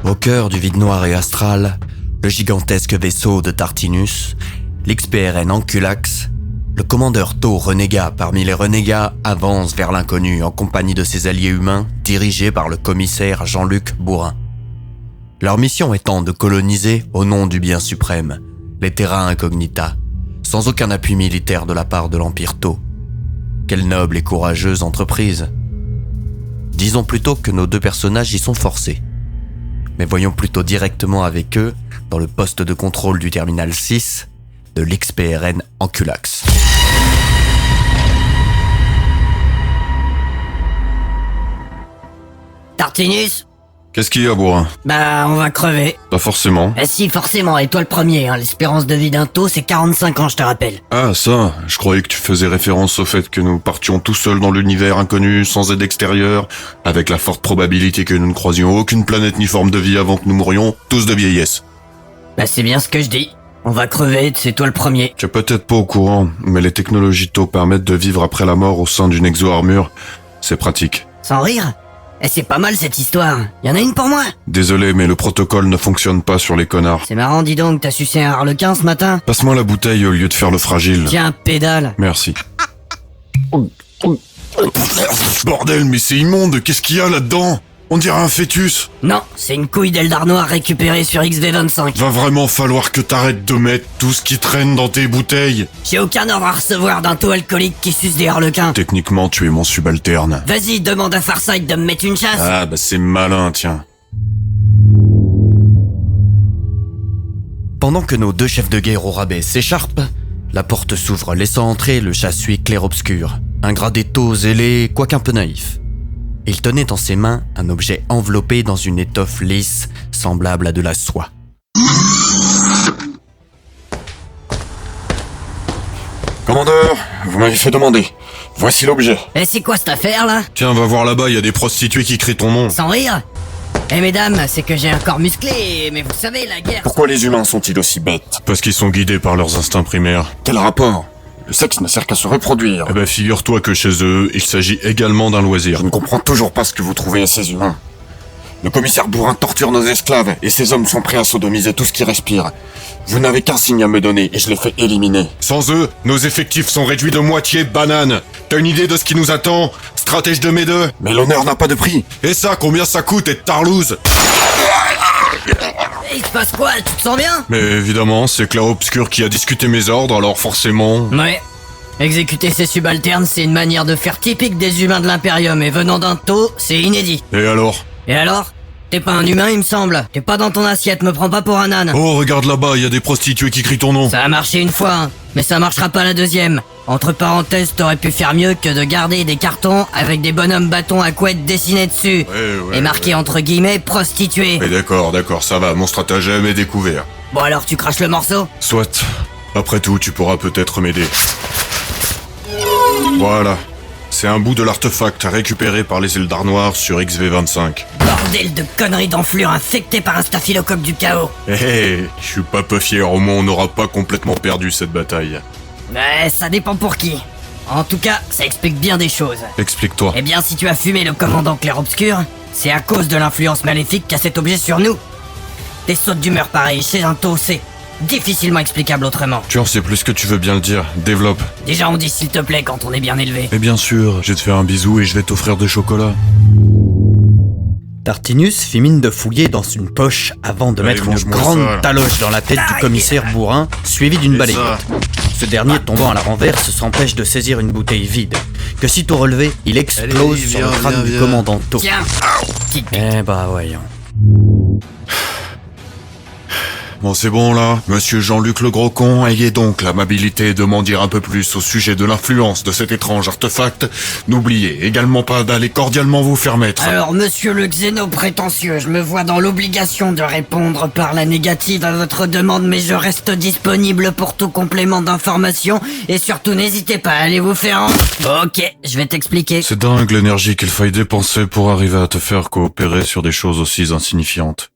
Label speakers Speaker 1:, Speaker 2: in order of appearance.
Speaker 1: Au cœur du vide noir et astral, le gigantesque vaisseau de Tartinus, l'XPRN Anculax, le commandeur Tau renégat parmi les renégats avance vers l'inconnu en compagnie de ses alliés humains dirigés par le commissaire Jean-Luc Bourrin. Leur mission étant de coloniser, au nom du bien suprême, les terra incognita, sans aucun appui militaire de la part de l'Empire Tau. Quelle noble et courageuse entreprise. Disons plutôt que nos deux personnages y sont forcés. Mais voyons plutôt directement avec eux, dans le poste de contrôle du terminal 6 de l'XPRN Anculax.
Speaker 2: Tartinus?
Speaker 3: Qu'est-ce qu'il y a, Bourrin?
Speaker 2: Bah, on va crever.
Speaker 3: Pas forcément.
Speaker 2: Si, forcément, et toi le premier, l'espérance de vie d'un taux, c'est 45 ans, je te rappelle.
Speaker 3: Ah, ça, je croyais que tu faisais référence au fait que nous partions tout seuls dans l'univers inconnu, sans aide extérieure, avec la forte probabilité que nous ne croisions aucune planète ni forme de vie avant que nous mourions, tous de vieillesse.
Speaker 2: Bah, c'est bien ce que je dis. On va crever, c'est toi le premier.
Speaker 3: Tu es peut-être pas au courant, mais les technologies Tau permettent de vivre après la mort au sein d'une exo-armure. C'est pratique.
Speaker 2: Sans rire? C'est pas mal cette histoire. Y en a une pour moi?
Speaker 3: Désolé, mais le protocole ne fonctionne pas sur les connards.
Speaker 2: C'est marrant, dis donc, t'as sucé un harlequin ce matin?
Speaker 3: Passe-moi la bouteille au lieu de faire le fragile.
Speaker 2: Tiens, pédale.
Speaker 3: Merci. Bordel, mais c'est immonde, qu'est-ce qu'il y a là-dedans? On dirait un fœtus.
Speaker 2: Non, c'est une couille d'Eldar noir récupérée sur XV25.
Speaker 3: Va vraiment falloir que t'arrêtes de mettre tout ce qui traîne dans tes bouteilles.
Speaker 2: J'ai aucun ordre à recevoir d'un taux alcoolique qui suce des harlequins.
Speaker 3: Techniquement, tu es mon subalterne.
Speaker 2: Vas-y, demande à Farsight de me mettre une chasse.
Speaker 3: Ah, bah c'est malin, tiens.
Speaker 1: Pendant que nos deux chefs de guerre au rabais s'écharpent, la porte s'ouvre laissant entrer le chassué clair-obscur, un gradé Tau zélé, quoiqu'un peu naïf. Il tenait dans ses mains un objet enveloppé dans une étoffe lisse, semblable à de la soie.
Speaker 3: Commandeur, vous m'avez fait demander. Voici l'objet.
Speaker 2: C'est quoi cette affaire là?
Speaker 3: Tiens, va voir là-bas, il y a des prostituées qui crient ton nom.
Speaker 2: Sans rire? Mesdames, c'est que j'ai un corps musclé, mais vous savez, la guerre...
Speaker 4: Pourquoi les humains sont-ils aussi bêtes?
Speaker 3: Parce qu'ils sont guidés par leurs instincts primaires.
Speaker 4: Quel rapport? Le sexe ne sert qu'à se reproduire.
Speaker 3: Eh ben, figure-toi que chez eux, il s'agit également d'un loisir.
Speaker 4: Je ne comprends toujours pas ce que vous trouvez à ces humains. Le commissaire Bourrin torture nos esclaves, et ces hommes sont prêts à sodomiser tout ce qui respire. Vous n'avez qu'un signe à me donner, et je les fais éliminer.
Speaker 3: Sans eux, nos effectifs sont réduits de moitié, banane. T'as une idée de ce qui nous attend? Stratège de mes deux.
Speaker 4: Mais l'honneur n'a pas de prix.
Speaker 3: Et ça, combien ça coûte, être tarlouse?
Speaker 2: Il se passe quoi? Tu te sens bien?
Speaker 3: Mais évidemment, c'est Clair-Obscur qui a discuté mes ordres, alors forcément...
Speaker 2: Ouais. Exécuter ses subalternes, c'est une manière de faire typique des humains de l'Imperium, et venant d'un taux, c'est inédit.
Speaker 3: Et alors?
Speaker 2: Et alors? T'es pas un humain, il me semble. T'es pas dans ton assiette, me prends pas pour un âne.
Speaker 3: Oh, regarde là-bas, il y a des prostituées qui crient ton nom.
Speaker 2: Ça a marché une fois, hein, mais ça marchera pas la deuxième. Entre parenthèses, t'aurais pu faire mieux que de garder des cartons avec des bonhommes bâtons à couette dessinés dessus.
Speaker 3: Ouais,
Speaker 2: et marqué entre guillemets prostituée.
Speaker 3: Mais d'accord, ça va, mon stratagème est découvert.
Speaker 2: Bon alors tu craches le morceau?
Speaker 3: Soit. Après tout, tu pourras peut-être m'aider. Voilà. C'est un bout de l'artefact récupéré par les Eldar noirs sur XV25.
Speaker 2: Bordel de conneries d'enflure infectées par un staphylocoque du chaos.
Speaker 3: Je suis pas peu fier, au moins on n'aura pas complètement perdu cette bataille.
Speaker 2: Ouais, ça dépend pour qui. En tout cas, ça explique bien des choses.
Speaker 3: Explique-toi.
Speaker 2: Eh bien, si tu as fumé le commandant clair-obscur, c'est à cause de l'influence maléfique qu'a cet objet sur nous. Des sautes d'humeur pareilles chez un taux, c'est difficilement explicable autrement.
Speaker 3: Tu en sais plus que tu veux bien le dire, développe.
Speaker 2: Déjà, on dit s'il te plaît quand on est bien élevé.
Speaker 3: Et bien sûr, je vais te faire un bisou et je vais t'offrir des chocolats.
Speaker 1: Tartinus fit mine de fouiller dans une poche avant de mettre une
Speaker 3: mange-moi
Speaker 1: grande
Speaker 3: ça.
Speaker 1: taloche dans la tête du commissaire Bourrin, suivi d'une balayette. Ce dernier, tombant à la renverse, s'empêche de saisir une bouteille vide, que sitôt relevé, il explose sur le crâne du commandant Tau.
Speaker 2: Tiens.
Speaker 1: Eh bah voyons.
Speaker 3: Bon, c'est bon là. Monsieur Jean-Luc le gros con, ayez donc l'amabilité de m'en dire un peu plus au sujet de l'influence de cet étrange artefact. N'oubliez également pas d'aller cordialement vous faire mettre.
Speaker 2: Alors, monsieur le xéno prétentieux, je me vois dans l'obligation de répondre par la négative à votre demande, mais je reste disponible pour tout complément d'information, et surtout n'hésitez pas à aller vous faire en... Ok, je vais t'expliquer.
Speaker 3: C'est dingue l'énergie qu'il faille dépenser pour arriver à te faire coopérer sur des choses aussi insignifiantes.